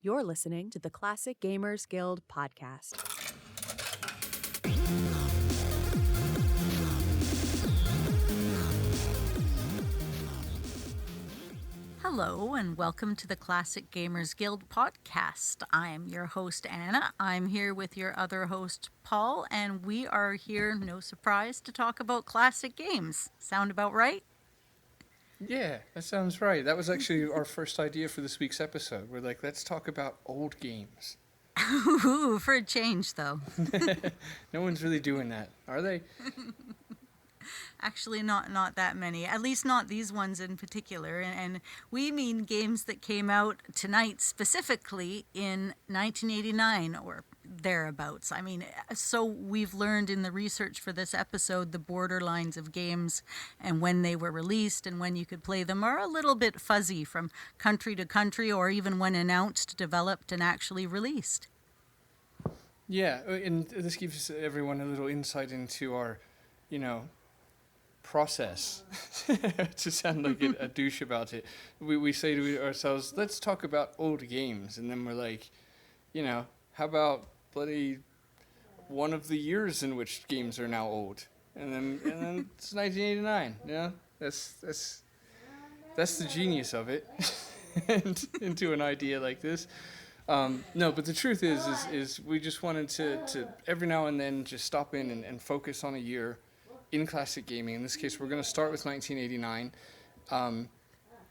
You're listening to the Classic Gamers Guild podcast. Hello and welcome to the Classic Gamers Guild podcast. I'm your host, Anna. I'm here with your other host, Paul, and we are here, no surprise, to talk about classic games. Sound about right? Yeah, that sounds right. That was actually our first idea for this week's episode. We're like, let's talk about old games. Ooh, for a change, though. No one's really doing that, are they? Actually, not that many. At least not these ones in particular. And we mean games that came out tonight specifically in 1989 or thereabouts. I mean, so we've learned in the research for this episode, the borderlines of games and when they were released and when you could play them are a little bit fuzzy from country to country, or even when announced, developed, and actually released. Yeah, and this gives everyone a little insight into our, process. To sound like a douche about it. We say to ourselves, let's talk about old games. And then we're like, how about bloody one of the years in which games are now old? And then it's 1989. Yeah, that's the genius of it. And into an idea like this. No, but the truth is we just wanted to every now and then just stop in and focus on a year in classic gaming. In this case, we're going to start with 1989.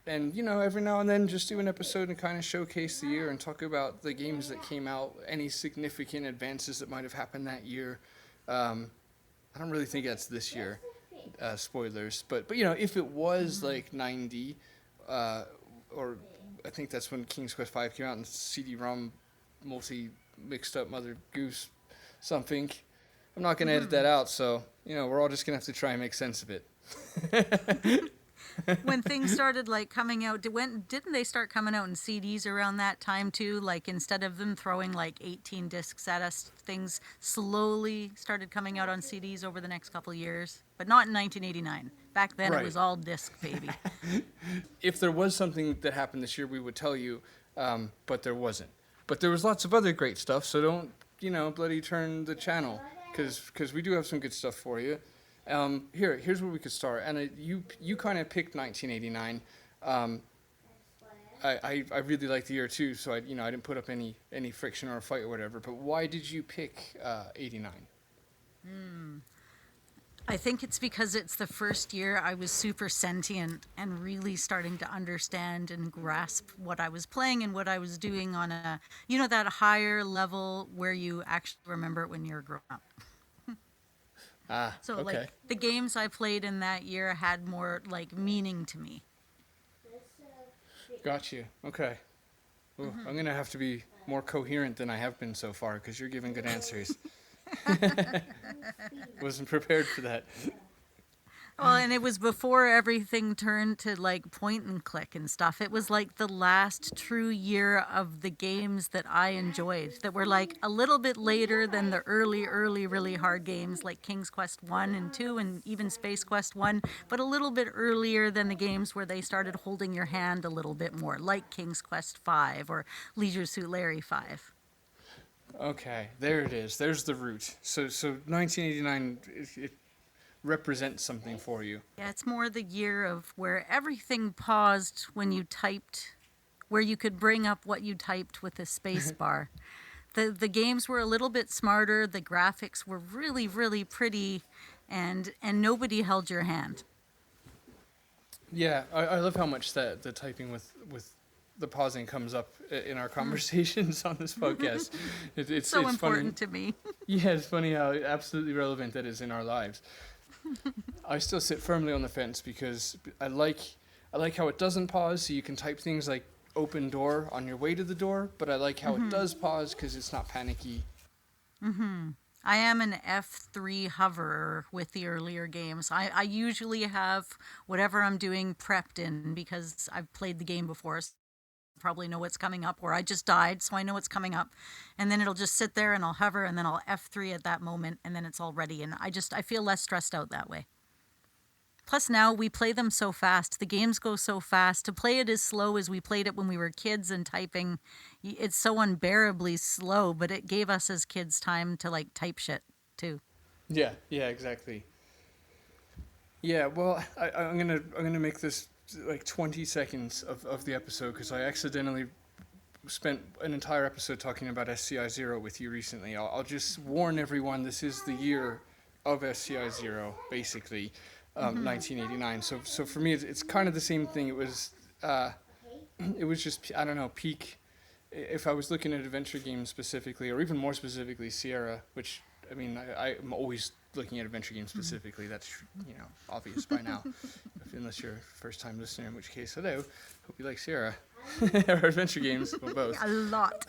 And, every now and then just do an episode and kind of showcase the year and talk about the games that came out, any significant advances that might have happened that year. I don't really think that's this year, spoilers. But if it was like 90, or I think that's when King's Quest V came out and CD-ROM mixed up Mother Goose something. I'm not going to edit that out, so, we're all just going to have to try and make sense of it. When things started coming out, didn't they start coming out in CDs around that time too? Like, instead of them throwing 18 discs at us, things slowly started coming out on CDs over the next couple of years, but not in 1989. Back then, Right. It was all disc, baby. If there was something that happened this year, we would tell you, but there wasn't. But there was lots of other great stuff, so don't, bloody turn the channel, because we do have some good stuff for you. Here's where we could start. And you kind of picked 1989. I really like the year too, so I didn't put up any friction or a fight or whatever. But why did you pick 89? I think it's because it's the first year I was super sentient and really starting to understand and grasp what I was playing and what I was doing on a, that higher level where you actually remember it when you're grown up. So okay. the games I played in that year had more meaning to me. Got you. Okay. Ooh, I'm going to have to be more coherent than I have been so far, because you're giving good answers. Wasn't prepared for that. Well, and it was before everything turned to point and click and stuff. It was the last true year of the games that I enjoyed, that were a little bit later than the early, really hard games like King's Quest 1 and 2 and even Space Quest 1, but a little bit earlier than the games where they started holding your hand a little bit more, like King's Quest 5 or Leisure Suit Larry 5. Okay, there it is. There's the root. So 1989, it represents something for you. Yeah, it's more the year of where everything paused when you typed, where you could bring up what you typed with a space bar. The games were a little bit smarter, the graphics were really, really pretty, and nobody held your hand. Yeah, I love how much the typing with the pausing comes up in our conversations on this podcast. It's so it's important funny. to me. Yeah, it's funny how absolutely relevant that is in our lives. I still sit firmly on the fence because I like how it doesn't pause, so you can type things like open door on your way to the door, but I like how it does pause because it's not panicky. I am an F3 hoverer with the earlier games. I usually have whatever I'm doing prepped in because I've played the game before, so I probably know what's coming up, or I just died, so I know what's coming up. And then it'll just sit there and I'll hover and then I'll F3 at that moment and then it's all ready. And I feel less stressed out that way. Plus now we play them so fast. The games go so fast. To play it as slow as we played it when we were kids and typing, it's so unbearably slow, but it gave us as kids time to like type shit too. Yeah, yeah, exactly. Yeah, well, I'm gonna make this like 20 seconds of the episode because I accidentally spent an entire episode talking about SCI Zero with you recently. I'll just warn everyone, this is the year of SCI Zero, basically, 1989. So for me, it's kind of the same thing. It was just, I don't know, peak. If I was looking at adventure games specifically, or even more specifically Sierra, which, I mean, I'm always looking at adventure games specifically. That's, obvious by now. Unless you're a first-time listener, in which case, hello. Hope you like Sierra. Or adventure games, or both. A lot.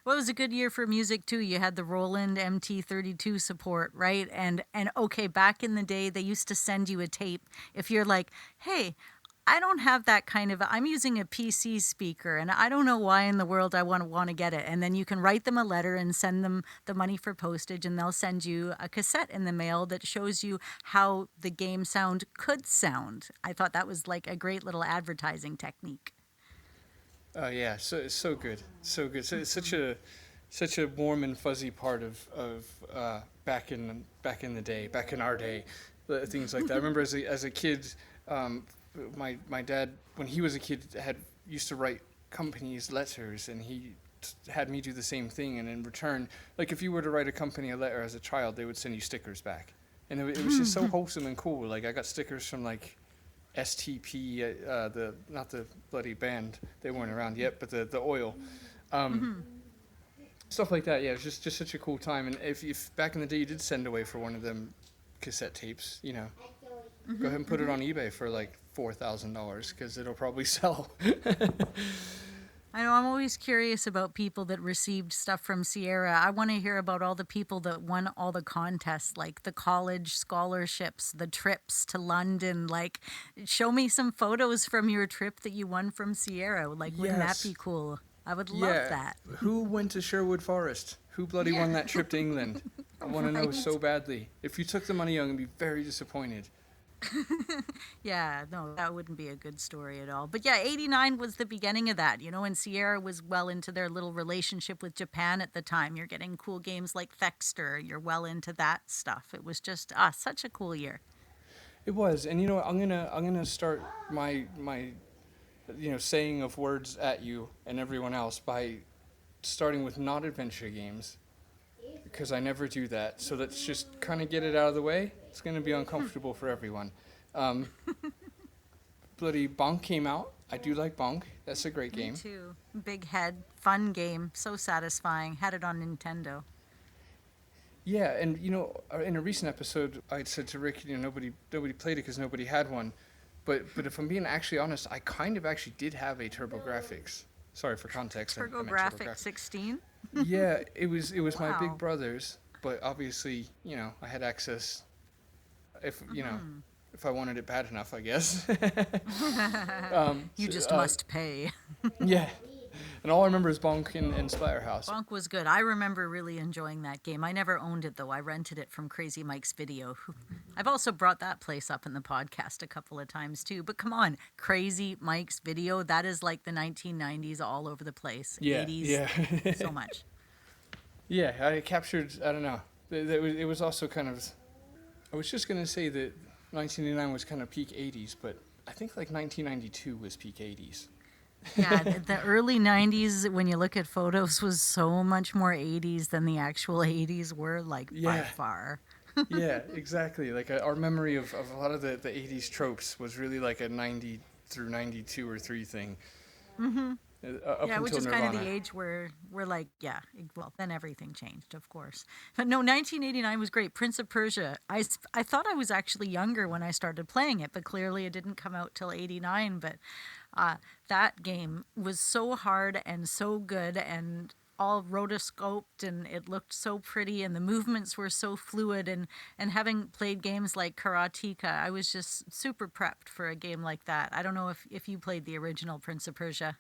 Well, it was a good year for music too. You had the Roland MT32 support, right? And okay, back in the day, they used to send you a tape if you're like, hey, I don't have that kind of. I'm using a PC speaker, and I don't know why in the world I want to get it. And then you can write them a letter and send them the money for postage, and they'll send you a cassette in the mail that shows you how the game sound could sound. I thought that was like a great little advertising technique. Oh yeah, so good, so good. So it's such a warm and fuzzy part of back in the day, back in our day, things like that. I remember as a kid. My dad, when he was a kid, used to write companies letters, and he had me do the same thing. And in return, like if you were to write a company a letter as a child, they would send you stickers back, and it was just so wholesome and cool. Like I got stickers from like STP, not the bloody band, they weren't around yet, but the oil, stuff like that. Yeah, it was just such a cool time. And if back in the day you did send away for one of them cassette tapes, go ahead and put it on eBay for like $4,000 because it'll probably sell. I know, I'm always curious about people that received stuff from Sierra. I want to hear about all the people that won all the contests, like the college scholarships, the trips to London. Like, show me some photos from your trip that you won from Sierra. Like, wouldn't that be cool? I would love that. Who went to Sherwood Forest? Who bloody won that trip to England? I want to know so badly. If you took the money, I'm going to be very disappointed. Yeah, no, that wouldn't be a good story at all. But yeah, 89 was the beginning of that, and Sierra was well into their little relationship with Japan at the time. You're getting cool games like Thexter. You're well into that stuff. It was just such a cool year. It was. And I'm gonna start my saying of words at you and everyone else by starting with not adventure games, because I never do that. So let's just kind of get it out of the way. It's going to be uncomfortable for everyone. Bloody Bonk came out. I do like Bonk. That's a great game. Me too. Big head, fun game, so satisfying. Had it on Nintendo. Yeah, and in a recent episode, I said to Rick, nobody played it because nobody had one. But if I'm being actually honest, I kind of actually did have a TurboGrafx. Sorry for context. TurboGrafx 16. Yeah, it was my Wow. big brother's, but obviously, I had access if I wanted it bad enough, I guess. You just must pay. Yeah. And all I remember is Bonk and Splatterhouse. Bonk was good. I remember really enjoying that game. I never owned it, though. I rented it from Crazy Mike's Video. I've also brought that place up in the podcast a couple of times, too. But come on, Crazy Mike's Video, that is like the 1990s all over the place. Yeah, 80s, yeah. so much. Yeah, I captured, I don't know. It was also kind of, I was just going to say that 1989 was kind of peak 80s, but I think like 1992 was peak 80s. Yeah, the early 90s, when you look at photos, was so much more 80s than the actual 80s were, like, by far. Yeah, exactly. Like, our memory of a lot of the 80s tropes was really like a 90 through 92 or 3 thing. Mm-hmm. Up Which until is Nirvana. kind of the age where we're like, well, then everything changed, of course. But no, 1989 was great. Prince of Persia. I thought I was actually younger when I started playing it, but clearly it didn't come out till 89. But that game was so hard and so good and all rotoscoped, and it looked so pretty, and the movements were so fluid, and having played games like Karateka, I was just super prepped for a game like that. I don't know if you played the original Prince of Persia.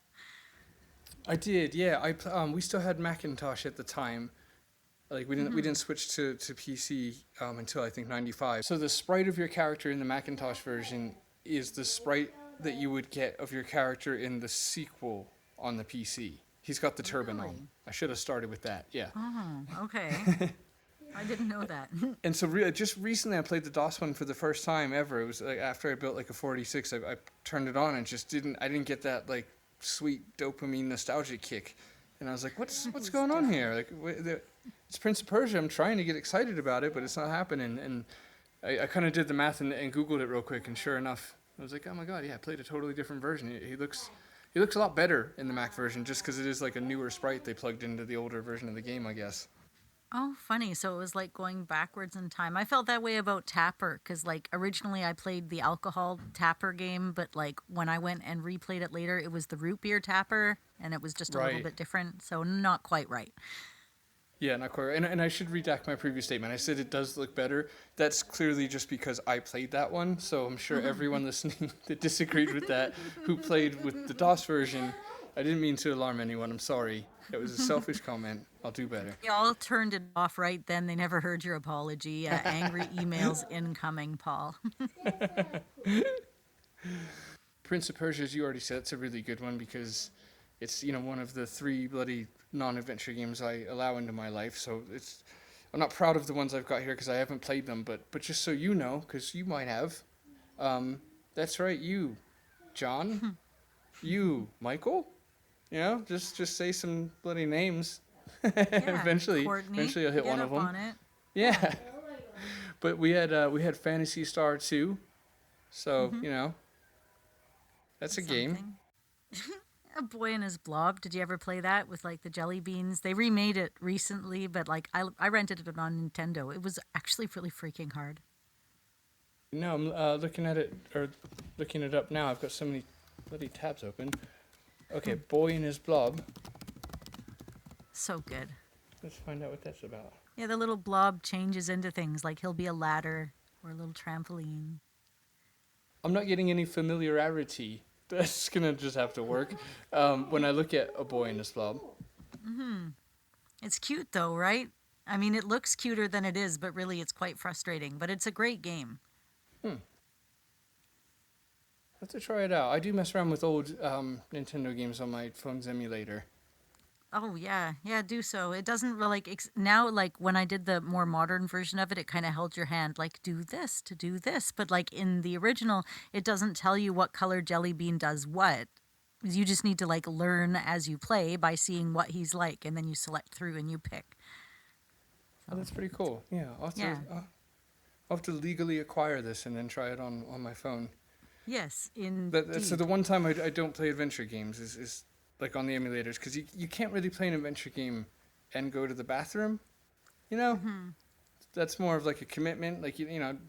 I did, yeah. We still had Macintosh at the time, Like we didn't switch to PC until I think 95. So the sprite of your character in the Macintosh version is the sprite that you would get of your character in the sequel on the PC. He's got the turban Really? on. I should have started with that. Yeah. Oh, okay. I didn't know that. And so just recently I played the DOS one for the first time ever. It was like after I built like a 46, I turned it on and I didn't get that like sweet dopamine nostalgic kick. And I was like, what's going on here? Like it's Prince of Persia. I'm trying to get excited about it, but it's not happening. And I kind of did the math and Googled it real quick, and sure enough, I was like, oh my god, yeah, I played a totally different version. He looks a lot better in the Mac version, just because it is like a newer sprite they plugged into the older version of the game, I guess. Oh, funny. So it was like going backwards in time. I felt that way about Tapper because, like, originally I played the alcohol Tapper game, but, like, when I went and replayed it later, it was the root beer Tapper, and it was just a little bit different. So not quite right. Yeah, not quite right. And I should redact my previous statement. I said it does look better. That's clearly just because I played that one. So I'm sure everyone listening that disagreed with that, who played with the DOS version, I didn't mean to alarm anyone. I'm sorry. It was a selfish comment. I'll do better. They all turned it off right then. They never heard your apology. Angry emails incoming, Paul. Prince of Persia, as you already said, it's a really good one because it's, one of the 3 bloody non-adventure games I allow into my life. So I'm not proud of the ones I've got here because I haven't played them, but just so you know, because you might have, that's right, you, John, you, Michael, just say some bloody names. Yeah, eventually I'll hit one of them. On it. Yeah. But we had Phantasy Star 2, so that's a game. A Boy and His Blob. Did you ever play that with like the jelly beans? They remade it recently, but like I rented it on Nintendo. It was actually really freaking hard. No, I'm looking it up now. I've got so many bloody tabs open. Okay, Boy and His Blob. So good. Let's find out what that's about. Yeah, the little blob changes into things. Like he'll be a ladder or a little trampoline. I'm not getting any familiarity. That's gonna just have to work. When I look at A Boy and His Blob. It's cute though, right? I mean, it looks cuter than it is, but really it's quite frustrating. But it's a great game. Have to try it out. I do mess around with old Nintendo games on my phone's emulator. Oh yeah, do so. It doesn't really now. Like when I did the more modern version of it, it kind of held your hand, like do this to do this. But like in the original, it doesn't tell you what color jelly bean does what. You just need to like learn as you play by seeing what he's like, and then you select through and you pick. Oh, that's pretty cool. Yeah, I'll have to legally acquire this and then try it on my phone. Yes, So the one time I don't play adventure games is like on the emulators, because you can't really play an adventure game and go to the bathroom, That's more of like a commitment. Like you don't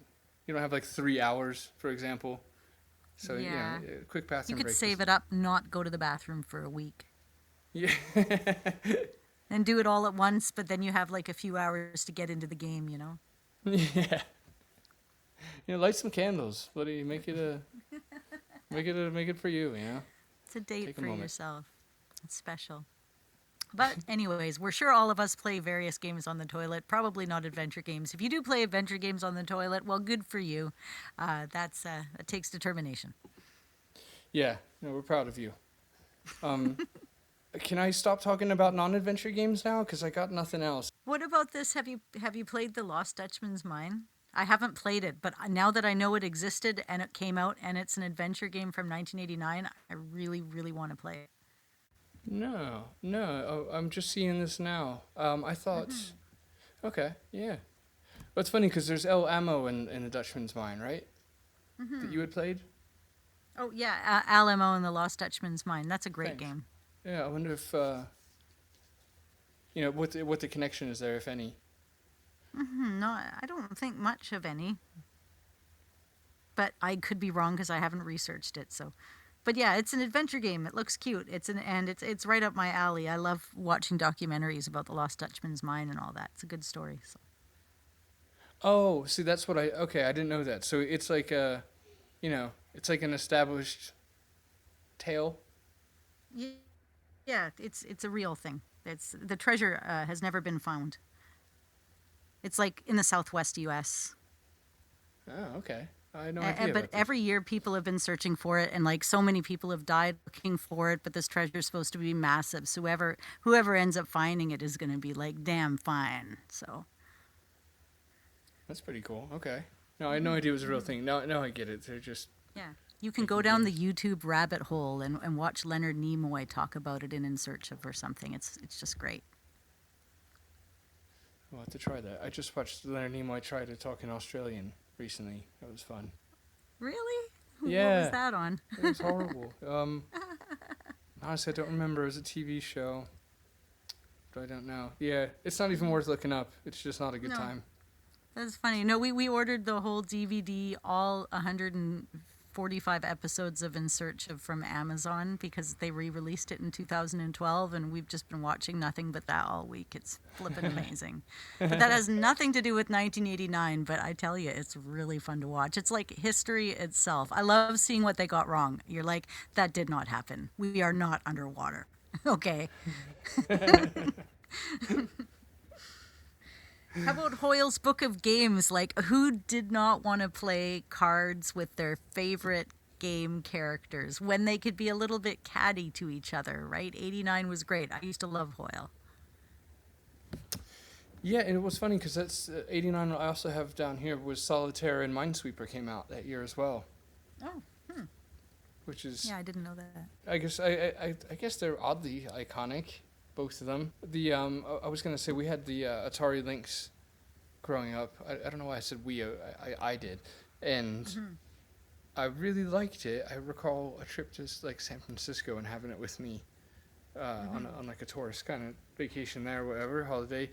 have like 3 hours, for example. So a quick bathroom break. You could save it up, not go to the bathroom for a week. Yeah. And do it all at once, but then you have like a few hours to get into the game, Yeah. Light some candles. Bloody make it for you, It's a date Take a for moment. yourself. It's special. But anyways, we're sure all of us play various games on the toilet, probably not adventure games. If you do play adventure games on the toilet, well, good for you. It takes determination. Yeah, no, we're proud of you. Can I stop talking about non-adventure games now? Because I got nothing else. What about this? Have you played The Lost Dutchman's Mine? I haven't played it, but now that I know it existed and it came out and it's an adventure game from 1989, I really, really want to play it. No. I'm just seeing this now. I thought, okay, yeah. Well, it's funny because there's El Amo in The Dutchman's Mine, right? That you had played? Oh, yeah, Alamo and The Lost Dutchman's Mine. That's a great Thanks. game. Yeah, I wonder if, what the connection is there, if any. No, I don't think much of any. But I could be wrong because I haven't researched it. So, but yeah, it's an adventure game. It looks cute. It's right up my alley. I love watching documentaries about the Lost Dutchman's Mine and all that. It's a good story. So. Oh, see, that's what I didn't know that. So it's like it's like an established tale. Yeah, it's a real thing. The treasure has never been found. It's like in the Southwest U.S. Oh, okay. I had no idea But about this. every year people have been searching for it, and like so many people have died looking for it. But this treasure is supposed to be massive, so whoever ends up finding it is going to be like damn fine. So That's pretty cool. Okay. No, I had no idea it was a real thing. Now I get it. They're just yeah, you can go making down the games. YouTube rabbit hole and watch Leonard Nimoy talk about it in Search of or something. It's just great. I'll have to try that. I just watched Leonard Nimoy try to talk in Australian recently. That was fun. Really? What Yeah. was that on? It was horrible. Honestly, I don't remember. It was a TV show. But I don't know. Yeah, it's not even worth looking up. It's just not a good No. time. That's funny. No, we ordered the whole DVD, all 145 episodes of In Search of from Amazon because they re-released it in 2012, and we've just been watching nothing but that all week. It's flippin' amazing. But that has nothing to do with 1989, but I tell you, it's really fun to watch. It's like history itself. I love seeing what they got wrong. You're like, that did not happen. We are not underwater. Okay. How about Hoyle's Book of Games? Like, who did not want to play cards with their favorite game characters when they could be a little bit catty to each other, right? 89 was great. I used to love Hoyle. Yeah, and it was funny because that's 89. I also have down here was Solitaire and Minesweeper came out that year as well. Oh, Which is yeah, I didn't know that. I guess I guess they're oddly iconic, both of them. The I was gonna say we had the Atari Lynx growing up. I don't know why I said we. I did, and I really liked it. I recall a trip to like San Francisco and having it with me on like a tourist kind of vacation there, whatever holiday.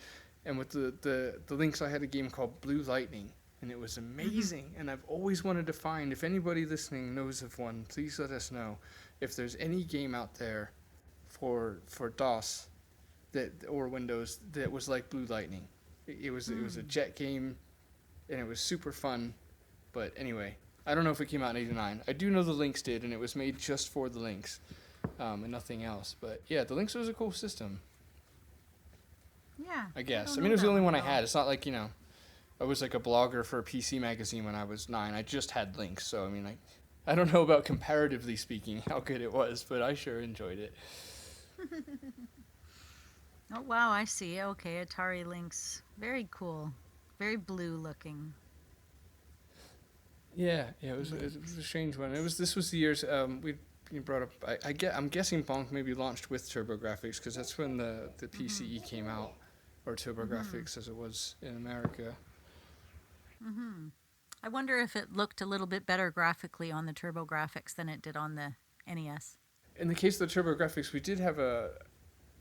And with the Lynx, I had a game called Blue Lightning. And it was amazing, and I've always wanted to find, if anybody listening knows of one, please let us know if there's any game out there for DOS that or Windows that was like Blue Lightning. It was a jet game, and it was super fun. But anyway, I don't know if it came out in '89. I do know the Lynx did, and it was made just for the Lynx, and nothing else. But yeah, the Lynx was a cool system, Yeah. I guess. I don't mean, know it was the that only one one I well. had. It's not like I was like a blogger for a PC magazine when I was 9. I just had Lynx, so I mean, I don't know about comparatively speaking how good it was, but I sure enjoyed it. Oh, wow, I see. Okay, Atari Lynx. Very cool. Very blue looking. Yeah, it was a strange one. This was the years we brought up. I'm guessing Bonk maybe launched with TurboGrafx because that's when the PCE came out, or TurboGrafx as it was in America. I wonder if it looked a little bit better graphically on the TurboGrafx than it did on the E NES. In the case of the TurboGrafx, we did have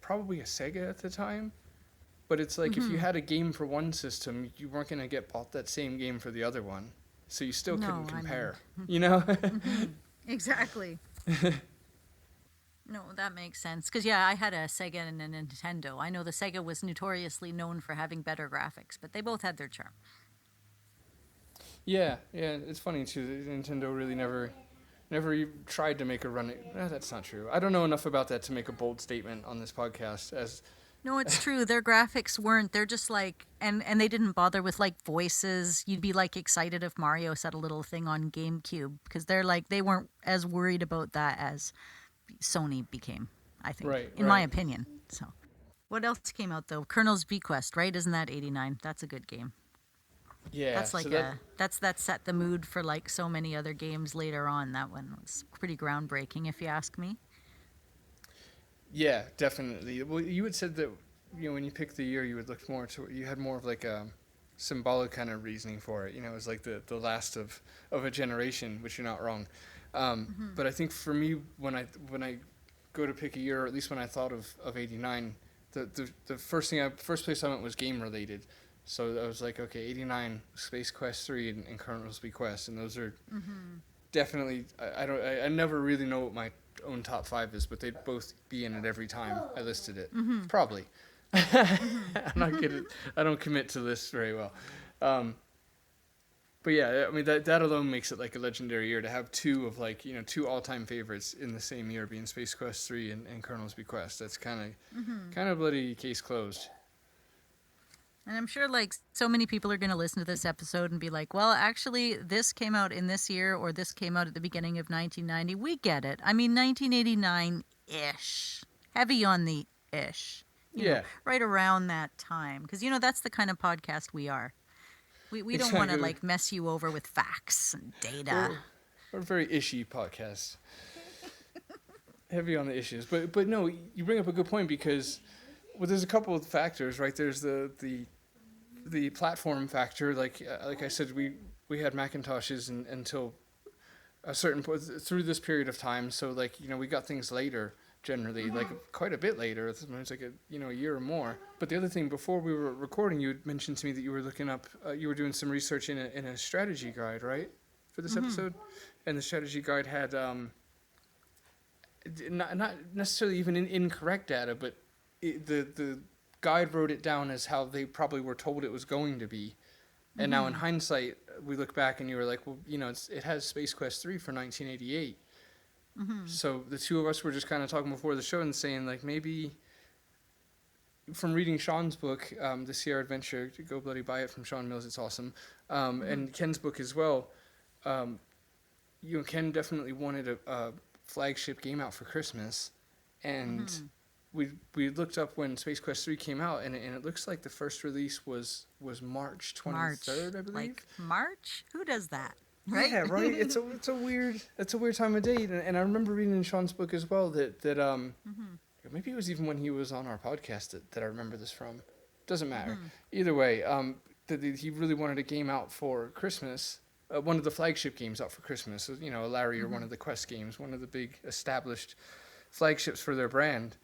probably a Sega at the time, but it's like if you had a game for one system, you weren't gonna get bought that same game for the other one, so you still No, couldn't I compare. You know? Exactly. No, that makes sense. Because, yeah, I had a Sega and a Nintendo. I know the Sega was notoriously known for having better graphics, but they both had their charm. Yeah. It's funny too. That Nintendo really never even tried to make a run. That's not true. I don't know enough about that to make a bold statement on this podcast. As No, it's true. Their graphics weren't. They're just like, and they didn't bother with like voices. You'd be like excited if Mario said a little thing on GameCube because they weren't as worried about that as Sony became, I think, in my opinion. So, what else came out though? Colonel's Bequest, right? Isn't that 89? That's a good game. Yeah. That's like that set the mood for like so many other games later on. That one was pretty groundbreaking, if you ask me. Yeah, definitely. Well, you had said that when you picked the year, you would look more to you had more of like a symbolic kind of reasoning for it. It was like the last of a generation, which you're not wrong. But I think for me, when I go to pick a year, or at least when I thought of '89, the first place I went was game related. So I was like, okay, '89, Space Quest 3 and Colonel's Bequest, and those are definitely. I never really know what my own top 5 is, but they'd both be in it every time I listed it. Probably. I'm not good. I don't commit to lists very well. But yeah, I mean that alone makes it like a legendary year to have two of like two all-time favorites in the same year being Space Quest 3 and Colonel's Bequest. That's kind of bloody case closed. And I'm sure like so many people are going to listen to this episode and be like, well, actually, this came out in this year or this came out at the beginning of 1990. We get it. I mean, 1989 ish. Heavy on the ish. Yeah, Right around that time. Because, that's the kind of podcast we are. We don't want to exactly. like mess you over with facts and data. We're a very ishy podcast. Heavy on the issues. But no, you bring up a good point because there's a couple of factors, right? There's the platform factor. Like I said, we had Macintoshes until a certain point through this period of time. So like we got things later generally, like quite a bit later. It's like a year or more. But the other thing, before we were recording, you had mentioned to me that you were looking up, you were doing some research in a strategy guide, right, for this episode, and the strategy guide had not necessarily even incorrect data, but the guide wrote it down as how they probably were told it was going to be. And now in hindsight, we look back and you were like, well, it has Space Quest 3 for 1988. So the two of us were just kind of talking before the show and saying, like, maybe from reading Sean's book, The Sierra Adventure, go bloody buy it from Sean Mills, it's awesome, and Ken's book as well, Ken definitely wanted a flagship game out for Christmas, and we looked up when Space Quest 3 came out, and it looks like the first release was March 23rd, I believe. Like March? Who does that? Right? Yeah, right. It's a weird time of day, and I remember reading in Sean's book as well that maybe it was even when he was on our podcast that I remember this from. Doesn't matter. Either way, that he really wanted a game out for Christmas. One of the flagship games out for Christmas. So, a Larry or one of the Quest games, one of the big established flagships for their brand,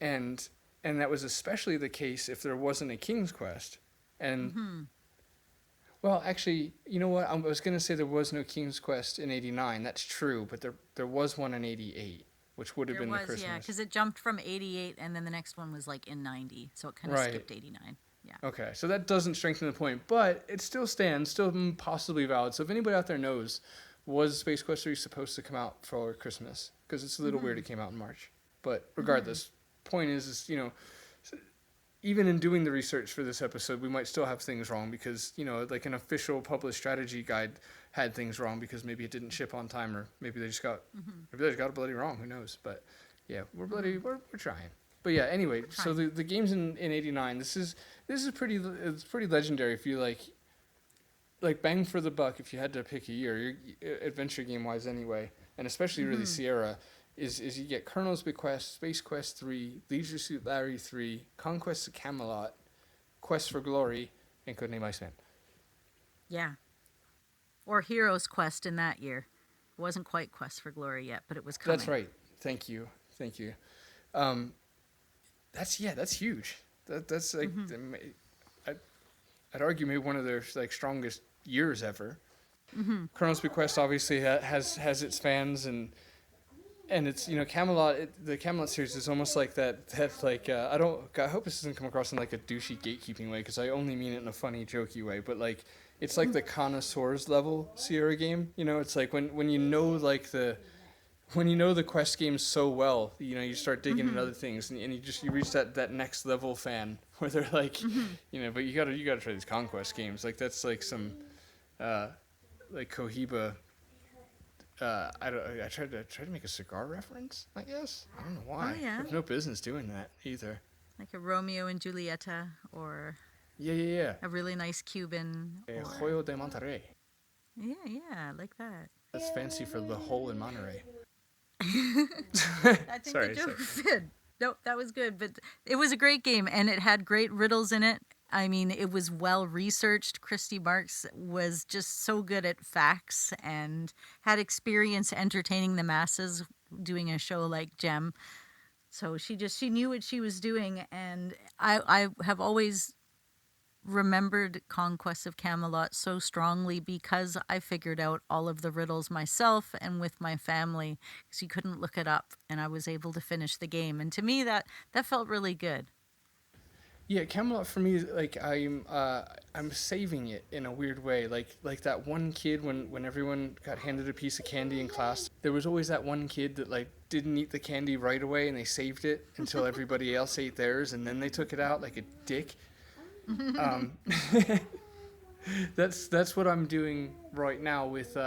and that was especially the case if there wasn't a King's Quest, and. Well, actually, you know what? I was going to say there was no King's Quest in '89. That's true, but there was one in '88, which would have been the Christmas. Yeah, because it jumped from '88, and then the next one was like in '90, so it kind of skipped '89. Yeah. Okay, so that doesn't strengthen the point, but it still stands, still possibly valid. So if anybody out there knows, was Space Quest 3 supposed to come out for Christmas? Because it's a little weird it came out in March. But regardless, point is even in doing the research for this episode, we might still have things wrong because, like an official published strategy guide had things wrong because maybe it didn't ship on time, or maybe they just got it bloody wrong. Who knows? But yeah, we're trying. But yeah, anyway, so the games in '89, this is pretty legendary. If you like bang for the buck, if you had to pick a year, adventure game wise anyway, and especially really Sierra. Is you get Colonel's Bequest, Space Quest 3, Leisure Suit Larry 3, Conquest of Camelot, Quest for Glory, and Codename Iceman. Yeah. Or Hero's Quest in that year. It wasn't quite Quest for Glory yet, but it was coming. That's right. Thank you. That's huge. That's like I'd argue maybe one of their like strongest years ever. Colonel's Bequest obviously has its fans and it's Camelot. The Camelot series is almost like that like I hope this doesn't come across in like a douchey gatekeeping way because I only mean it in a funny jokey way, but like it's like the connoisseurs level Sierra game. It's like when the Quest games so well, you start digging at other things and you reach that next level fan where they're like, but you gotta try these Conquest games. Like that's like some like Cohiba. I tried to make a cigar reference, I guess. I don't know why. Oh, yeah. I have no business doing that either. Like a Romeo and Julieta, or Yeah. a really nice Cuban. Joyo de Monterrey. Yeah, like that. That's fancy for the hole in Monterey. I think the joke fit. Nope, that was good. But it was a great game, and it had great riddles in it. I mean, it was well researched. Christy Marks was just so good at facts and had experience entertaining the masses doing a show like Gem. So she knew what she was doing, and I have always remembered Conquest of Camelot so strongly because I figured out all of the riddles myself and with my family because you couldn't look it up, and I was able to finish the game. And to me, that felt really good. Yeah, Camelot for me, like I'm saving it in a weird way. Like that one kid when everyone got handed a piece of candy in class, there was always that one kid that like didn't eat the candy right away and they saved it until everybody else ate theirs and then they took it out like a dick. Um, that's what I'm doing right now with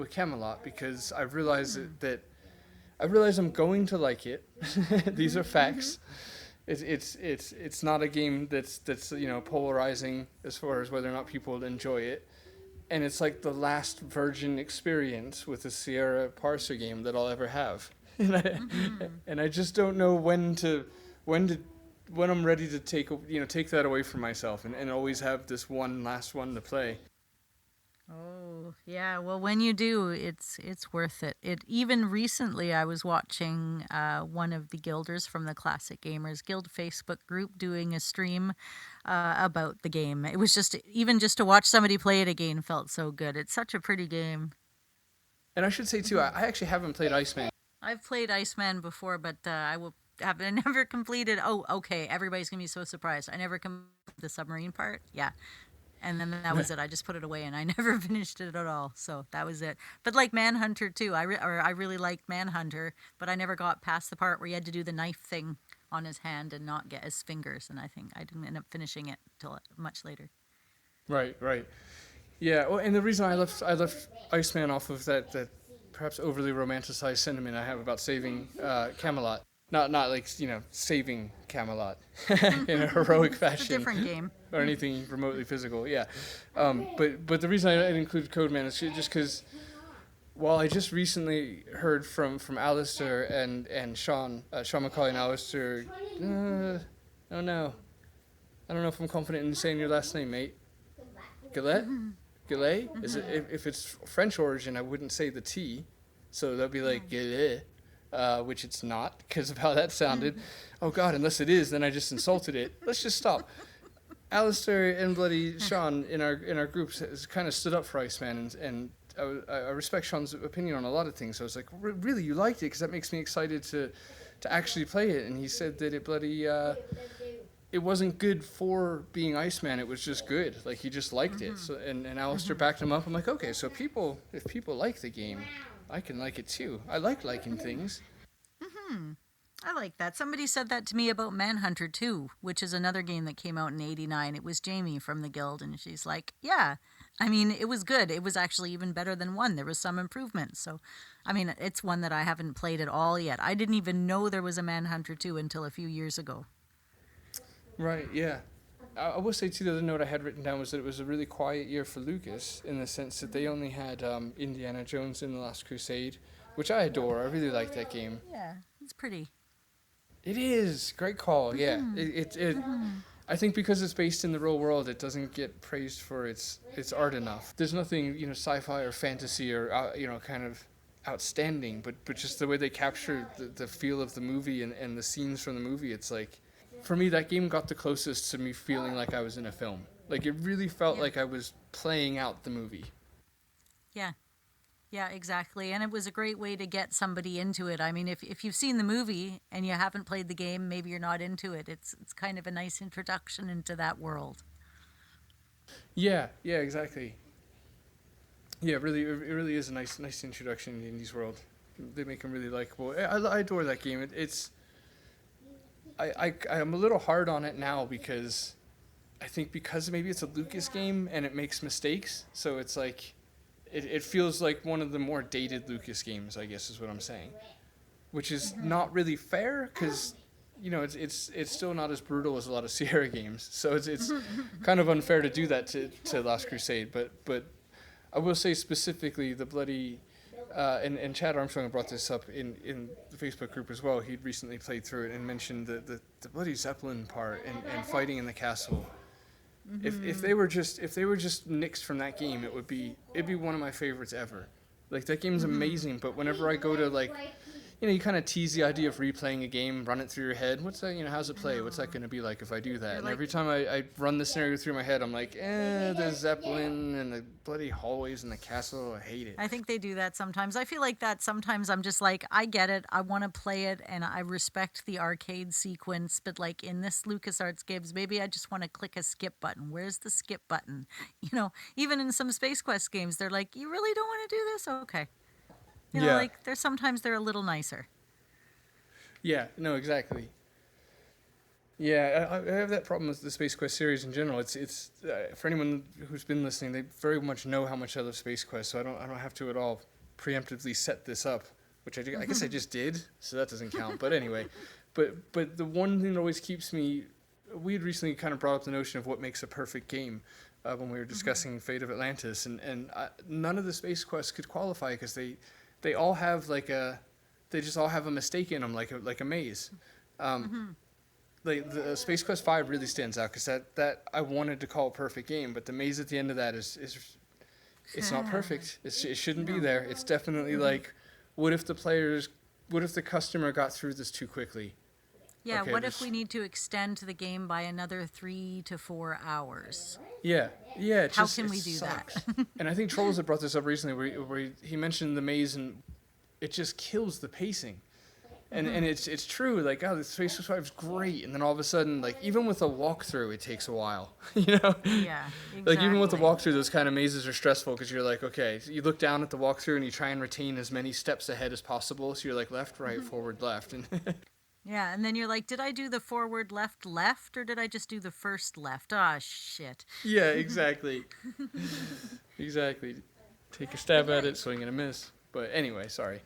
Camelot, because I've realized that I realize I'm going to like it. These are facts. It's not a game that's polarizing as far as whether or not people enjoy it, and it's like the last virgin experience with a Sierra parser game that I'll ever have, and I just don't know when I'm ready to take that away from myself and always have this one last one to play. Oh, yeah. Well, when you do, it's worth it. It even recently, I was watching one of the guilders from the Classic Gamers Guild Facebook group doing a stream about the game. It was just even just to watch somebody play it again felt so good. It's such a pretty game. And I should say too, I actually haven't played Iceman. I've played Iceman before, but I will have never completed. Oh, okay. Everybody's gonna be so surprised. I never completed the submarine part. Yeah. And then that was it. I just put it away, and I never finished it at all. So that was it. But like Manhunter too, I really liked Manhunter, but I never got past the part where he had to do the knife thing on his hand and not get his fingers. And I think I didn't end up finishing it till much later. Right. Yeah. Well, and the reason I left Iceman off of that perhaps overly romanticized sentiment I have about saving Camelot. Not like saving Camelot in a heroic fashion. It's a different game. Or anything remotely physical, yeah. But the reason I included Kodman is just because while I just recently heard from Alistair and Sean McCauley and Alistair, oh no, I don't know if I'm confident in saying your last name, mate. Gillet? Gillet? Is it, if it's French origin, I wouldn't say the T, so that'd be like Gillet. Which it's not, because of how that sounded. Oh God, unless it is, then I just insulted it. Let's just stop. Alistair and bloody Sean in our groups has kind of stood up for Iceman, and I respect Sean's opinion on a lot of things. So I was like, really, you liked it? Because that makes me excited to actually play it. And he said that it wasn't good for being Iceman. It was just good. Like he just liked it. So and Alistair backed him up. I'm like, okay, so if people like the game, I can like it too. I like liking things. I like that. Somebody said that to me about Manhunter 2, which is another game that came out in '89. It was Jamie from the guild, and she's like, yeah, I mean, it was good. It was actually even better than 1. There was some improvements. So, I mean, it's one that I haven't played at all yet. I didn't even know there was a Manhunter 2 until a few years ago. Right, yeah. I will say, too, the other note I had written down was that it was a really quiet year for Lucas, in the sense that they only had Indiana Jones and the Last Crusade, which I adore. I really like that game. Yeah, it's pretty. It is. Great call, yeah. I think because it's based in the real world, it doesn't get praised for its art enough. There's nothing, sci-fi or fantasy or, kind of outstanding, but just the way they capture the feel of the movie and the scenes from the movie, it's like, for me, that game got the closest to me feeling like I was in a film. Like, it really felt like I was playing out the movie. Yeah. Yeah, exactly. And it was a great way to get somebody into it. I mean, if you've seen the movie and you haven't played the game, maybe you're not into it. It's kind of a nice introduction into that world. Yeah, exactly. Yeah, it really is a nice introduction in the Indies world. They make them really likable. I adore that game. I'm a little hard on it now because I think because maybe it's a Lucas game and it makes mistakes, so it's like it feels like one of the more dated Lucas games, I guess is what I'm saying, which is not really fair because it's still not as brutal as a lot of Sierra games, so it's kind of unfair to do that to Last Crusade, but I will say specifically the bloody and Chad Armstrong brought this up in the Facebook group as well. He'd recently played through it and mentioned the bloody Zeppelin part and fighting in the castle. If they were just nixed from that game, it'd be one of my favorites ever. Like that game's amazing, but whenever I go to you kind of tease the idea of replaying a game, run it through your head. What's that? How's it play? What's that going to be like if I do that? And every time I run the scenario through my head, I'm like, the Zeppelin and the bloody hallways and the castle. I hate it. I think they do that sometimes. I feel like that sometimes I'm just like, I get it. I want to play it and I respect the arcade sequence. But like in this LucasArts games, maybe I just want to click a skip button. Where's the skip button? Even in some Space Quest games, they're like, you really don't want to do this? Okay. They're a little nicer. Yeah, no, exactly. Yeah, I have that problem with the Space Quest series in general. It's for anyone who's been listening, they very much know how much I love Space Quest, so I don't have to at all preemptively set this up, which I guess I just did, so that doesn't count. But anyway, but the one thing that always keeps me, we had recently kind of brought up the notion of what makes a perfect game when we were discussing Fate of Atlantis, and none of the Space Quests could qualify because they all have they just all have a mistake in them, like a maze. The Space Quest 5 really stands out because that I wanted to call a perfect game, but the maze at the end of that is it's not perfect. It shouldn't be there. It's definitely like, what if the customer got through this too quickly? Yeah, Okay, what if we need to extend the game by another 3 to 4 hours? Yeah. How can we do that? And I think Trolls had brought this up recently, where he mentioned the maze, and it just kills the pacing. And it's true, like, oh, the Space Quest 5 is great, and then all of a sudden, like, even with a walkthrough, it takes a while, you know? Yeah, exactly. Like, even with the walkthrough, those kind of mazes are stressful, because you're like, okay, so you look down at the walkthrough, and you try and retain as many steps ahead as possible, so you're like, left, right, forward, left, and... Yeah, and then you're like, did I do the forward left, or did I just do the first left? Ah, shit. Yeah, exactly. Exactly. Take a stab at it, swing and a miss. But anyway, sorry.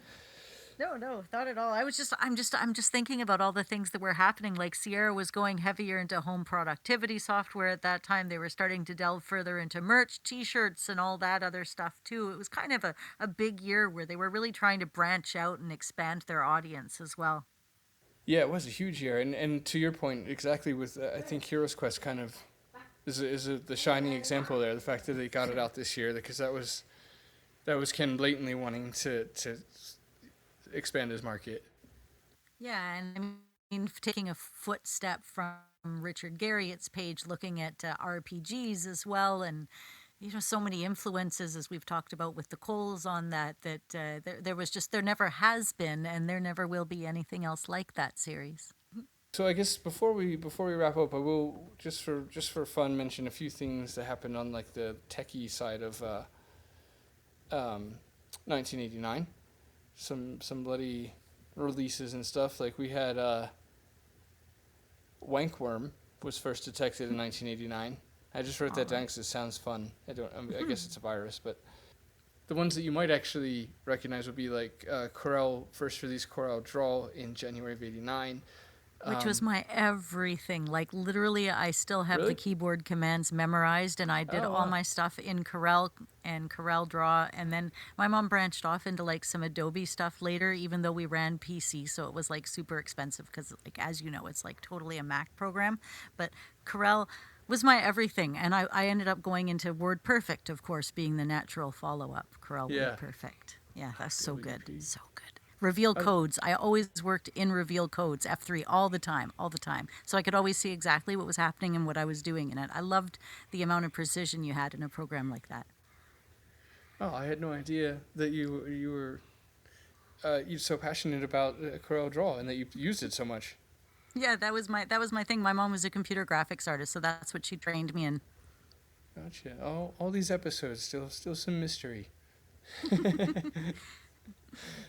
No, not at all. I'm just thinking about all the things that were happening. Like Sierra was going heavier into home productivity software at that time. They were starting to delve further into merch, t-shirts, and all that other stuff too. It was kind of a big year where they were really trying to branch out and expand their audience as well. Yeah, it was a huge year, and to your point, exactly. With I think Heroes Quest kind of is the shining example there. The fact that they got it out this year, because that was Ken blatantly wanting to expand his market. Yeah, and I mean, taking a footstep from Richard Garriott's page, looking at RPGs as well, and so many influences, as we've talked about with the Coles on that there never has been, and there never will be anything else like that series. So I guess before we wrap up, I will just for fun mention a few things that happened on like the techie side of 1989. Some bloody releases and stuff. Like we had Wankworm was first detected in 1989. I just wrote that down because it sounds fun. I guess it's a virus, but the ones that you might actually recognize would be like Corel, first released Corel Draw in January of '89. Which was my everything. Like, literally, I still have Really? the keyboard commands memorized, and I did all my stuff in Corel and Corel Draw. And then my mom branched off into, like, some Adobe stuff later, even though we ran PC, so it was, like, super expensive because, like, as you know, it's, like, totally a Mac program. But Corel was my everything, and I ended up going into WordPerfect, of course, being the natural follow-up. Corel Yeah. WordPerfect. Yeah, that's so good. WP. So good. Reveal codes. I always worked in reveal codes, F3, all the time. So I could always see exactly what was happening and what I was doing in it. I loved the amount of precision you had in a program like that. Oh, I had no idea that you were you're so passionate about Corel Draw and that you used it so much. Yeah, that was my thing. My mom was a computer graphics artist, so that's what she trained me in. Gotcha. All these episodes, still some mystery.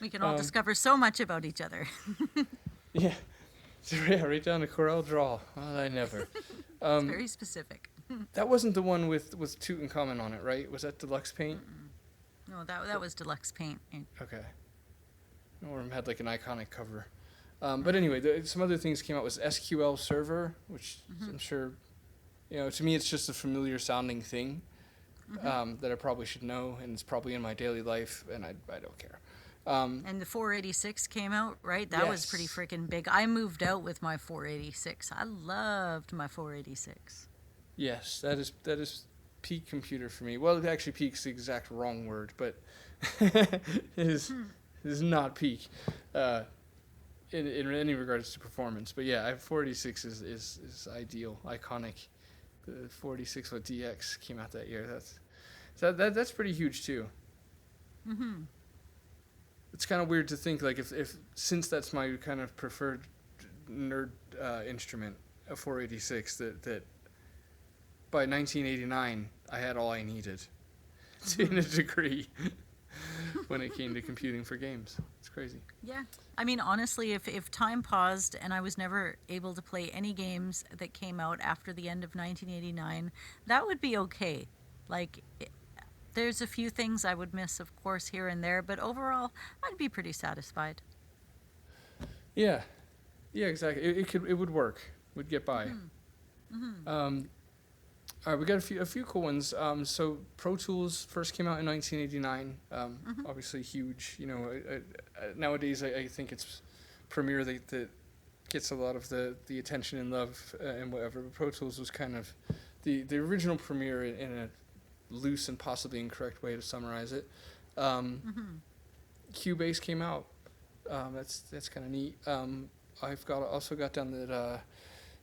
We can all discover so much about each other. Yeah. Yeah, right down to Corel Draw. Well, I never. It's very specific. That wasn't the one with Tutankhamun on it, right? Was that Deluxe Paint? No, that was Deluxe Paint. Okay. Or had like an iconic cover. But anyway, some other things came out was SQL Server, which I'm sure, to me it's just a familiar sounding thing that I probably should know, and it's probably in my daily life, and I don't care. And the 486 came out, right? That was pretty Yes. freaking big. I moved out with my 486. I loved my 486. Yes, that is peak computer for me. Well, actually, peak's the exact wrong word, but it is not peak in any regards to performance. But yeah, 486 is ideal, iconic. The 486 with DX came out that year. That's pretty huge too. Mm-hmm. It's kind of weird to think, like, if since that's my kind of preferred nerd instrument, a 486, that by 1989 I had all I needed to in a degree. when it came to computing for games. It's crazy. Yeah. I mean, honestly, if time paused and I was never able to play any games that came out after the end of 1989, that would be okay. Like, there's a few things I would miss, of course, here and there, but overall, I'd be pretty satisfied. Yeah, yeah, exactly. It would work. We'd get by. All right, we got a few cool ones. So Pro Tools first came out in 1989. Obviously huge. You know, nowadays I think it's Premiere that gets a lot of the attention and love and whatever. But Pro Tools was kind of the original Premiere in a loose and possibly incorrect way to summarize it. Cubase came out. That's kind of neat. I've also got down that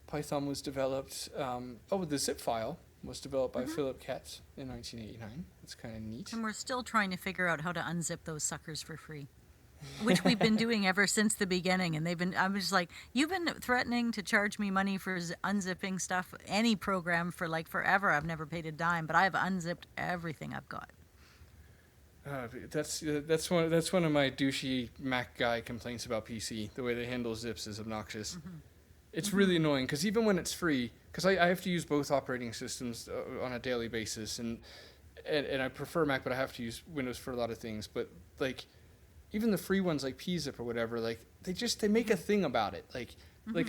Python was developed. The zip file was developed by Philip Katz in 1989. That's kind of neat. And we're still trying to figure out how to unzip those suckers for free, which we've been doing ever since the beginning. And I'm just like, you've been threatening to charge me money for unzipping stuff, any program for like forever. I've never paid a dime, but I've unzipped everything I've got. That's one of my douchey Mac guy complaints about PC. The way they handle zips is obnoxious. It's really annoying because even when it's free, because I have to use both operating systems on a daily basis, and I prefer Mac, but I have to use Windows for a lot of things. But like, even the free ones like pzip or whatever, like they make a thing about it. Like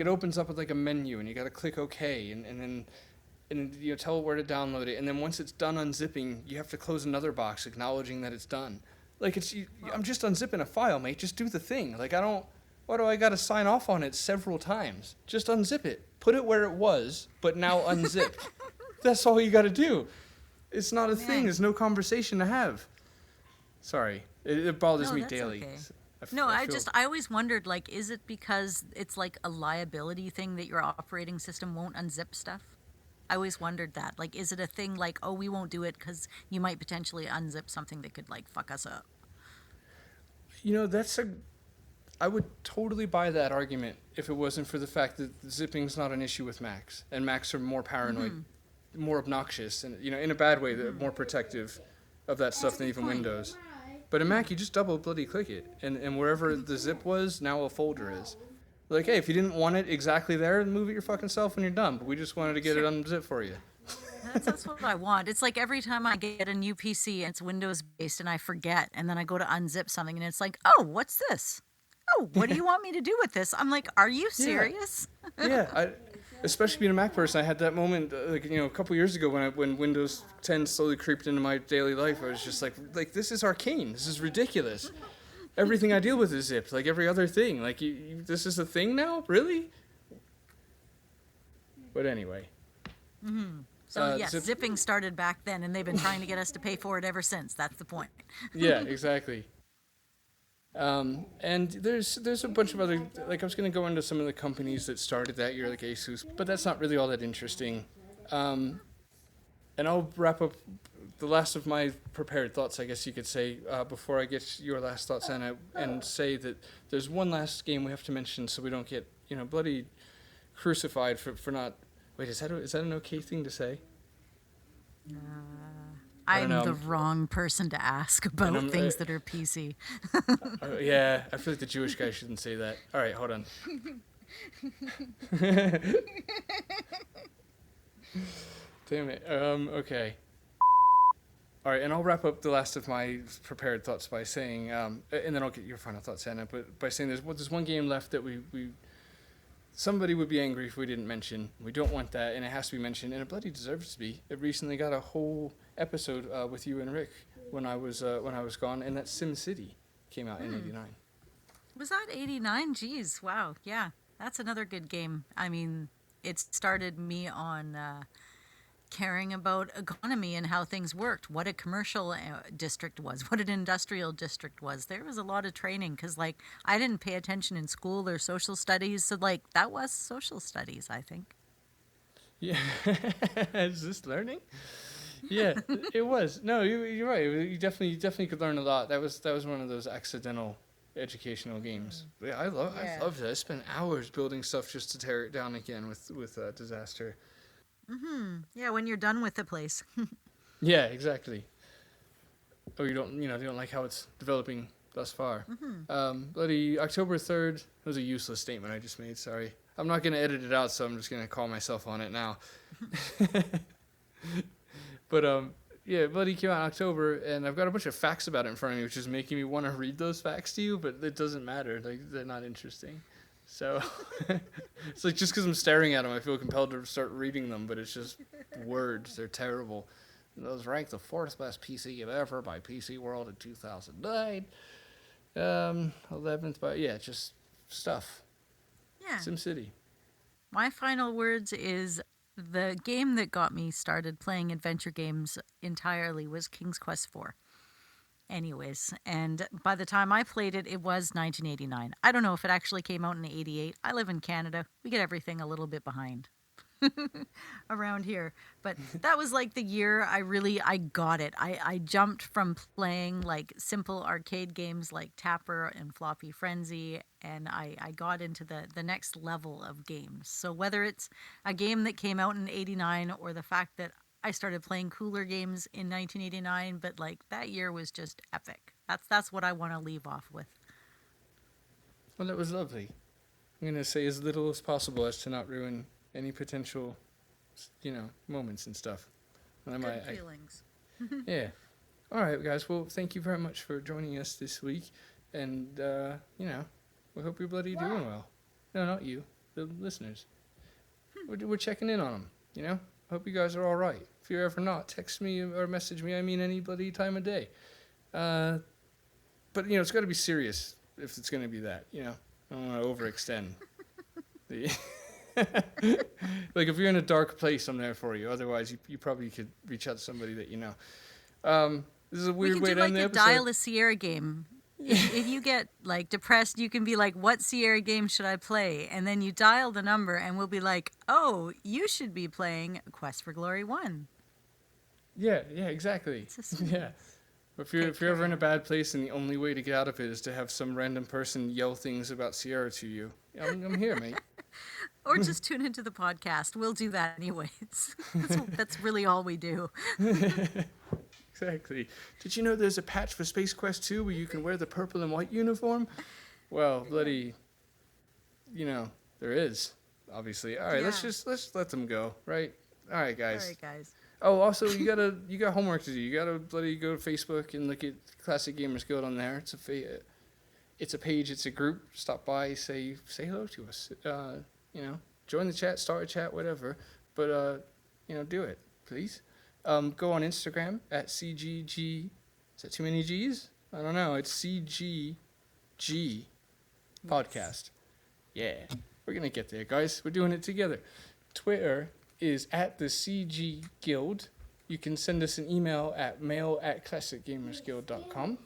it opens up with like a menu, and you got to click OK, and then you know, tell it where to download it, and then once it's done unzipping, you have to close another box acknowledging that it's done. Like I'm just unzipping a file, mate. Just do the thing. Like why do I got to sign off on it several times? Just unzip it. Put it where it was, but now unzipped. That's all you got to do. It's not a thing. There's no conversation to have. Sorry. It bothers me daily. Okay. I always wondered, like, is it because it's like a liability thing that your operating system won't unzip stuff? I always wondered that. Like, is it a thing like, oh, we won't do it because you might potentially unzip something that could, like, fuck us up? You know, I would totally buy that argument if it wasn't for the fact that zipping's not an issue with Macs, and Macs are more paranoid, more obnoxious, and you know, in a bad way, they're more protective of that stuff than even Windows. But in Mac, you just double bloody click it, and wherever the zip was, now a folder is. Like, hey, if you didn't want it exactly there, move it your fucking self when you're done. But we just wanted to get it unzipped for you. That's what I want. It's like every time I get a new PC and it's Windows based and I forget, and then I go to unzip something and it's like, oh, what's this? Oh, what do you want me to do with this? I'm like, are you serious? Yeah, especially being a Mac person, I had that moment, a couple years ago when Windows 10 slowly creeped into my daily life. I was just like this is arcane. This is ridiculous. Everything I deal with is zipped, like every other thing. Like, this is a thing now? Really? But anyway. So, zipping started back then, and they've been trying to get us to pay for it ever since. That's the point. Yeah, exactly. And there's a bunch of other, like, I was going to go into some of the companies that started that year, like Asus, but that's not really all that interesting. And I'll wrap up the last of my prepared thoughts, I guess you could say, before I get your last thoughts on it, and say that there's one last game we have to mention so we don't get, bloody crucified for not... Wait, is that an okay thing to say? I'm the wrong person to ask about things that are PC. Yeah, I feel like the Jewish guy shouldn't say that. All right, hold on. Damn it. Okay. All right, and I'll wrap up the last of my prepared thoughts by saying, and then I'll get your final thoughts, Anna, but by saying there's one game left that we somebody would be angry if we didn't mention. We don't want that, and it has to be mentioned, and it bloody deserves to be. It recently got a whole episode with you and Rick when I was gone, and that's SimCity came out in '89. Was that '89? Jeez, wow, yeah, that's another good game. I mean, it started me on caring about economy and how things worked, what a commercial district was, what an industrial district was. There was a lot of training because, like, I didn't pay attention in school or social studies, so, like, that was social studies, I think. Yeah. Is this learning? Yeah, it was. No, you're right. You definitely could learn a lot. That was one of those accidental educational games. Yeah, I loved it. I spent hours building stuff just to tear it down again with disaster. Yeah, when you're done with the place. Yeah, exactly. Oh, you don't like how it's developing thus far. Mm-hmm. Bloody October 3rd. That was a useless statement I just made. Sorry. I'm not gonna edit it out, so I'm just gonna call myself on it now. But yeah, Bloody came out in October, and I've got a bunch of facts about it in front of me, which is making me want to read those facts to you, but it doesn't matter. Like, they're not interesting. So it's like just because I'm staring at them, I feel compelled to start reading them, but it's just words. They're terrible. Those ranked the 4th best PC game ever by PC World in 2009. 11th by just stuff. Yeah. SimCity. My final words is the game that got me started playing adventure games entirely was King's Quest IV. Anyways, and by the time I played it, it was 1989. I don't know if it actually came out in 88. I live in Canada. We get everything a little bit behind around here. But that was like the year I got it. I jumped from playing like simple arcade games like Tapper and Floppy Frenzy, and I got into the next level of games. So whether it's a game that came out in 89 or the fact that I started playing cooler games in 1989, but like that year was just epic. That's what I want to leave off with. Well, that was lovely. I'm going to say as little as possible as to not ruin any potential, moments and stuff. And Good feelings. Yeah. All right, guys. Well, thank you very much for joining us this week. And, we hope you're bloody doing well. No, not you. The listeners. We're checking in on them, Hope you guys are all right. If you're ever not, text me or message me. I mean, any bloody time of day. But, it's got to be serious if it's going to be that, I don't want to overextend. Like, if you're in a dark place, I'm there for you. Otherwise, you probably could reach out to somebody that you know. This is a weird way to end the episode. Dial a Sierra game. If you get like depressed, you can be like, what Sierra game should I play? And then you dial the number and we'll be like, oh, you should be playing Quest for Glory 1. Yeah, exactly. Yeah. If you're ever in a bad place and the only way to get out of it is to have some random person yell things about Sierra to you, I'm here, mate. Or just tune into the podcast. We'll do that anyways. That's really all we do. Exactly. Did you know there's a patch for Space Quest 2 where you can wear the purple and white uniform? Well, bloody, there is, obviously. All right, let's let them go, right? All right, guys. Oh, also, you got homework to do. You gotta bloody go to Facebook and look at Classic Gamers Guild on there. It's a page, it's a group. Stop by, say hello to us. Join the chat, start a chat, whatever. But do it, please. Go on Instagram at CGG. Is that too many G's? I don't know. It's CGG podcast. Yeah, we're gonna get there, guys. We're doing it together. Twitter is at the CG Guild. You can send us an email at mail@classicgamersguild.com.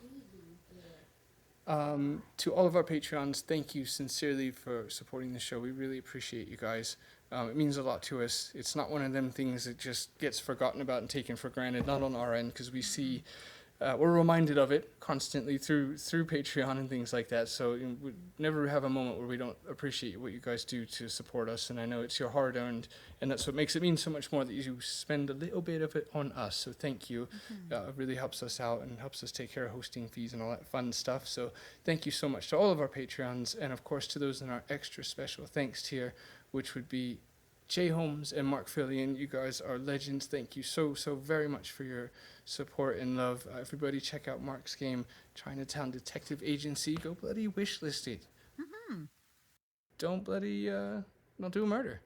To all of our Patreons, thank you sincerely for supporting the show. We really appreciate you guys. It means a lot to us. It's not one of them things that just gets forgotten about and taken for granted, not on our end, because we see, we're reminded of it constantly through Patreon and things like that. So we never have a moment where we don't appreciate what you guys do to support us. And I know it's your hard-earned, and that's what makes it mean so much more that you spend a little bit of it on us. So thank you. It really helps us out and helps us take care of hosting fees and all that fun stuff. So thank you so much to all of our Patreons, and of course to those in our extra special thanks tier, which would be Jay Holmes and Mark Fillion. You guys are legends. Thank you so very much for your support and love. Everybody check out Mark's game, Chinatown Detective Agency. Go bloody wishlist it. Don't bloody, don't do a murder.